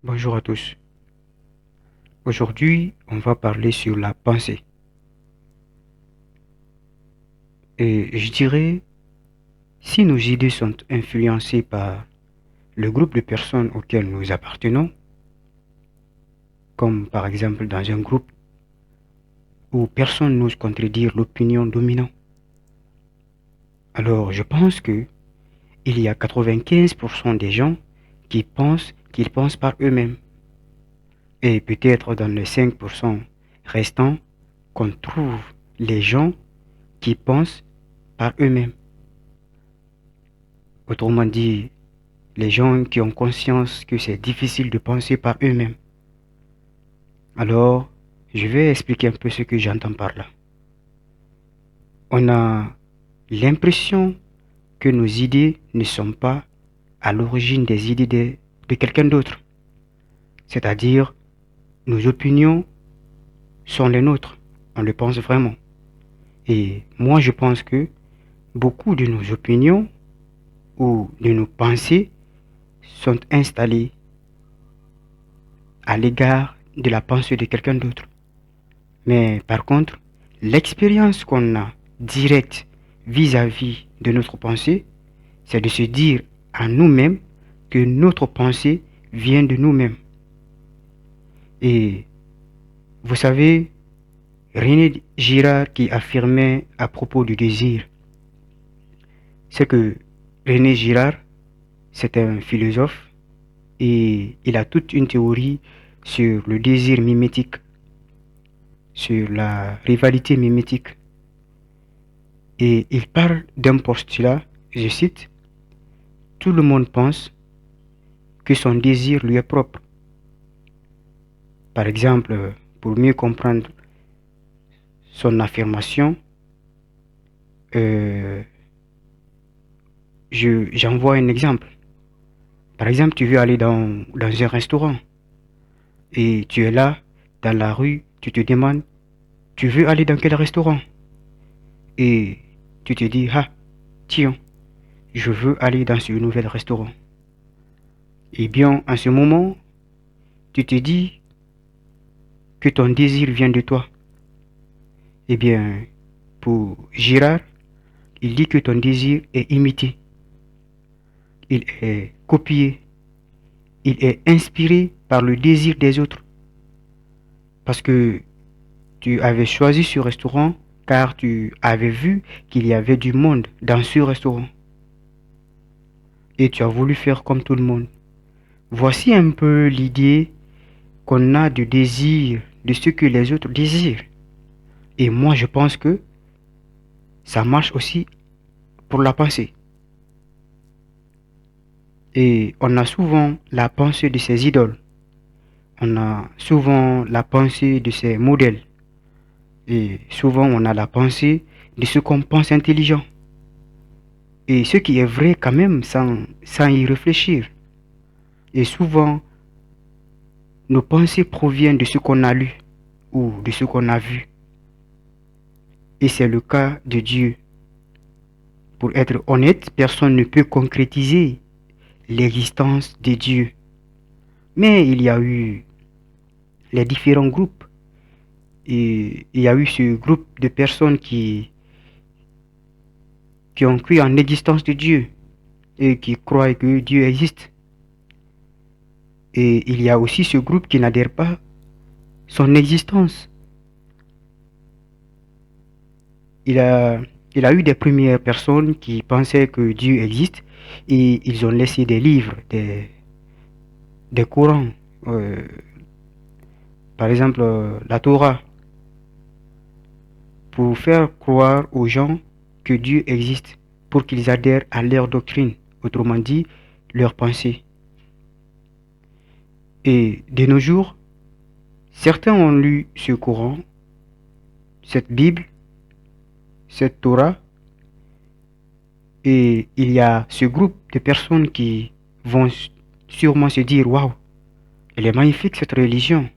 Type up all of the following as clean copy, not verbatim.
Bonjour à tous. Aujourd'hui, on va parler sur la pensée. Et je dirais, si nos idées sont influencées par le groupe de personnes auxquelles nous appartenons, comme par exemple dans un groupe où personne n'ose contredire l'opinion dominante, alors je pense que il y a 95% des gens qui pensent qu'ils pensent par eux-mêmes. Et peut-être dans les 5% restants qu'on trouve les gens qui pensent par eux-mêmes. Autrement dit, les gens qui ont conscience que c'est difficile de penser par eux-mêmes. Alors, je vais expliquer un peu ce que j'entends par là. On a l'impression que nos idées ne sont pas à l'origine des idées de quelqu'un d'autre. C'est-à-dire, nos opinions sont les nôtres. On le pense vraiment. Et moi, je pense que beaucoup de nos opinions ou de nos pensées sont installées à l'égard de la pensée de quelqu'un d'autre. Mais par contre, l'expérience qu'on a directe vis-à-vis de notre pensée, c'est de se dire à nous-mêmes que notre pensée vient de nous-mêmes. Et vous savez, René Girard qui affirmait à propos du désir, c'est que René Girard, c'est un philosophe et il a toute une théorie sur le désir mimétique, sur la rivalité mimétique. Et il parle d'un postulat, je cite, tout le monde pense que son désir lui est propre. Par exemple, pour mieux comprendre son affirmation, euh, j'envoie un exemple. Par exemple, tu veux aller dans un restaurant et tu es là, dans la rue, tu te demandes, tu veux aller dans quel restaurant? Et tu te dis, ah, tiens, je veux aller dans ce nouvel restaurant. Eh bien, en ce moment, tu te dis que ton désir vient de toi. Eh bien, pour Girard, il dit que ton désir est imité, il est copié, il est inspiré par le désir des autres. Parce que tu avais choisi ce restaurant car tu avais vu qu'il y avait du monde dans ce restaurant. Et tu as voulu faire comme tout le monde. Voici un peu l'idée qu'on a du désir, de ce que les autres désirent. Et moi, je pense que ça marche aussi pour la pensée. Et on a souvent la pensée de ses idoles. On a souvent la pensée de ses modèles. Et souvent, on a la pensée de ce qu'on pense intelligent. Et ce qui est vrai quand même sans y réfléchir. Et souvent, nos pensées proviennent de ce qu'on a lu ou de ce qu'on a vu. Et c'est le cas de Dieu. Pour être honnête, personne ne peut concrétiser l'existence de Dieu. Mais il y a eu les différents groupes. Et il y a eu ce groupe de personnes qui ont cru en l'existence de Dieu et qui croient que Dieu existe. Et il y a aussi ce groupe qui n'adhère pas son existence. Il a, il a eu des premières personnes qui pensaient que Dieu existe et ils ont laissé des livres, des Corans, euh, par exemple la Torah, pour faire croire aux gens que Dieu existe, pour qu'ils adhèrent à leur doctrine, autrement dit, leur pensée. Et de nos jours, certains ont lu ce Coran, cette Bible, cette Torah, et il y a ce groupe de personnes qui vont sûrement se dire, waouh, elle est magnifique cette religion.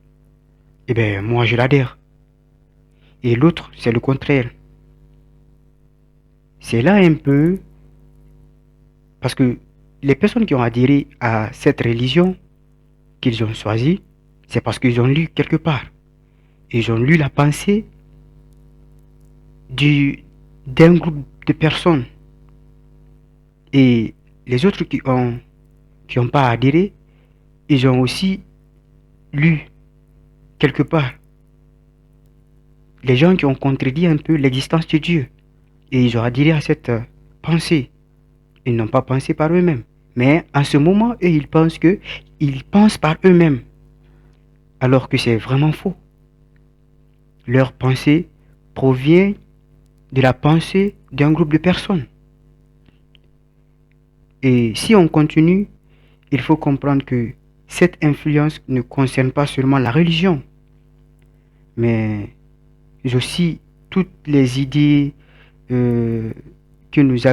Eh bien, moi je l'adhère. Et l'autre, c'est le contraire. C'est là un peu parce que les personnes qui ont adhéré à cette religion, qu'ils ont choisi, c'est parce qu'ils ont lu quelque part. Ils ont lu la pensée d'un groupe de personnes. Et les autres qui ont pas adhéré, ils ont aussi lu quelque part. Les gens qui ont contredit un peu l'existence de Dieu. Et ils ont adhéré à cette pensée. Ils n'ont pas pensé par eux-mêmes. Mais en ce moment, eux, ils pensent par eux-mêmes. Alors que c'est vraiment faux. Leur pensée provient de la pensée d'un groupe de personnes. Et si on continue, il faut comprendre que cette influence ne concerne pas seulement la religion, mais aussi toutes les idées euh, que nous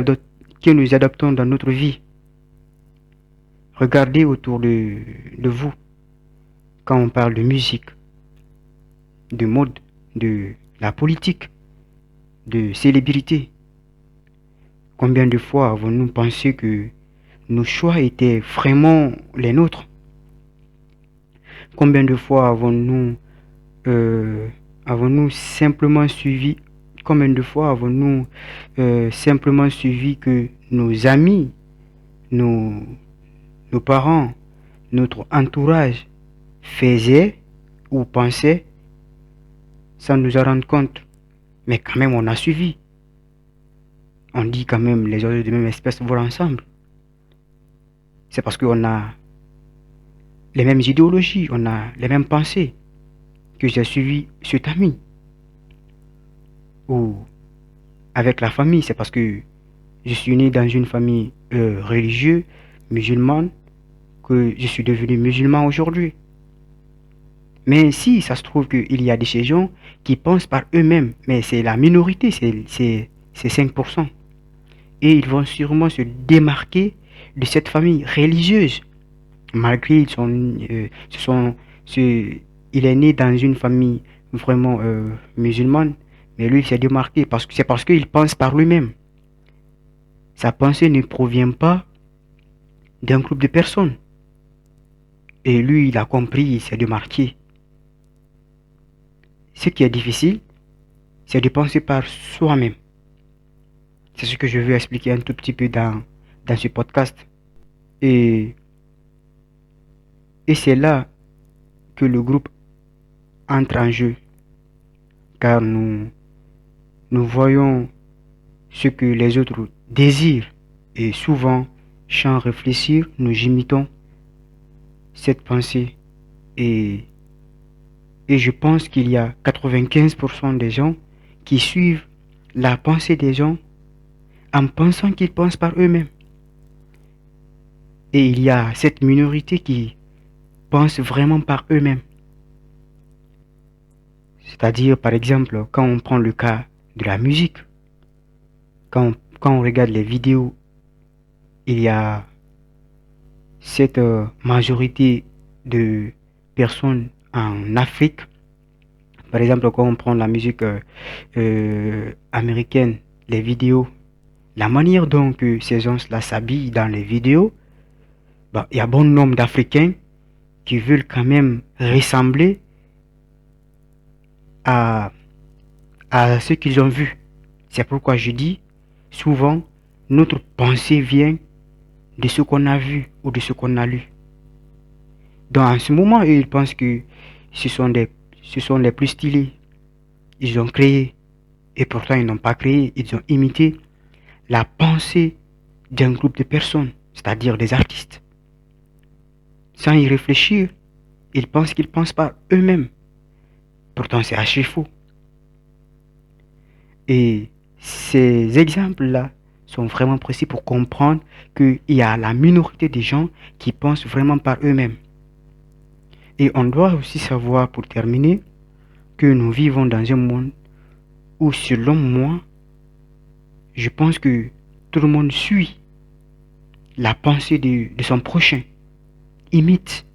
adoptons dans notre vie. Regardez autour de vous quand on parle de musique, de mode, de la politique, de célébrité. Combien de fois avons-nous pensé que nos choix étaient vraiment les nôtres? Combien de fois avons-nous simplement suivi, combien de fois avons-nous simplement suivi que nos amis, nos, nos parents, notre entourage faisaient ou pensaient sans nous en rendre compte? Mais quand même, on a suivi. On dit quand même les oiseaux de même espèce volent ensemble. C'est parce qu'on a les mêmes idéologies, on a les mêmes pensées que j'ai suivi cet ami. Ou avec la famille, c'est parce que je suis né dans une famille religieuse, musulmane, que je suis devenu musulman aujourd'hui. Mais si ça se trouve qu'il y a de ces gens qui pensent par eux-mêmes, mais c'est la minorité, c'est 5%. Et ils vont sûrement se démarquer de cette famille religieuse. Malgré il est né dans une famille vraiment musulmane, mais lui il s'est démarqué parce que c'est parce qu'il pense par lui-même. Sa pensée ne provient pas d'un groupe de personnes. Et lui, il a compris, il s'est démarqué. Ce qui est difficile, c'est de penser par soi-même. C'est ce que je veux expliquer un tout petit peu dans ce podcast. Et, et c'est là que le groupe entre en jeu. Car nous voyons ce que les autres désirent. Et souvent, sans réfléchir, nous imitons cette pensée. Et, et je pense qu'il y a 95% des gens qui suivent la pensée des gens en pensant qu'ils pensent par eux-mêmes. Et il y a cette minorité qui pense vraiment par eux-mêmes. C'est-à-dire, par exemple, quand on prend le cas de la musique, quand on regarde les vidéos, il y a cette majorité de personnes en Afrique. Par exemple, quand on prend la musique américaine, les vidéos, la manière dont ces gens-là s'habillent dans les vidéos, bah, il y a bon nombre d'Africains qui veulent quand même ressembler à, à ce qu'ils ont vu. C'est pourquoi je dis, souvent, notre pensée vient de ce qu'on a vu ou de ce qu'on a lu. Donc en ce moment, ils pensent que ce sont les plus stylés. Ils ont créé, et pourtant ils n'ont pas créé, ils ont imité la pensée d'un groupe de personnes, c'est-à-dire des artistes. Sans y réfléchir, ils pensent qu'ils pensent par eux-mêmes. Pourtant c'est archi faux. Et ces exemples-là sont vraiment précis pour comprendre qu'il y a la minorité des gens qui pensent vraiment par eux-mêmes. Et on doit aussi savoir, pour terminer, que nous vivons dans un monde où, selon moi, je pense que tout le monde suit la pensée de son prochain, imite,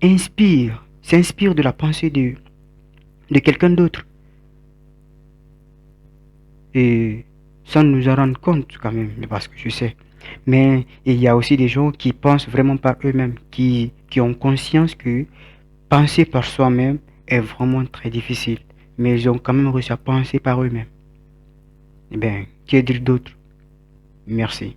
s'inspire de la pensée de quelqu'un d'autre. Et sans nous en rendre compte quand même, parce que je sais, Mais il y a aussi des gens qui pensent vraiment par eux-mêmes, qui ont conscience que penser par soi-même est vraiment très difficile. Mais ils ont quand même réussi à penser par eux-mêmes. Eh bien, que dire d'autre? Merci.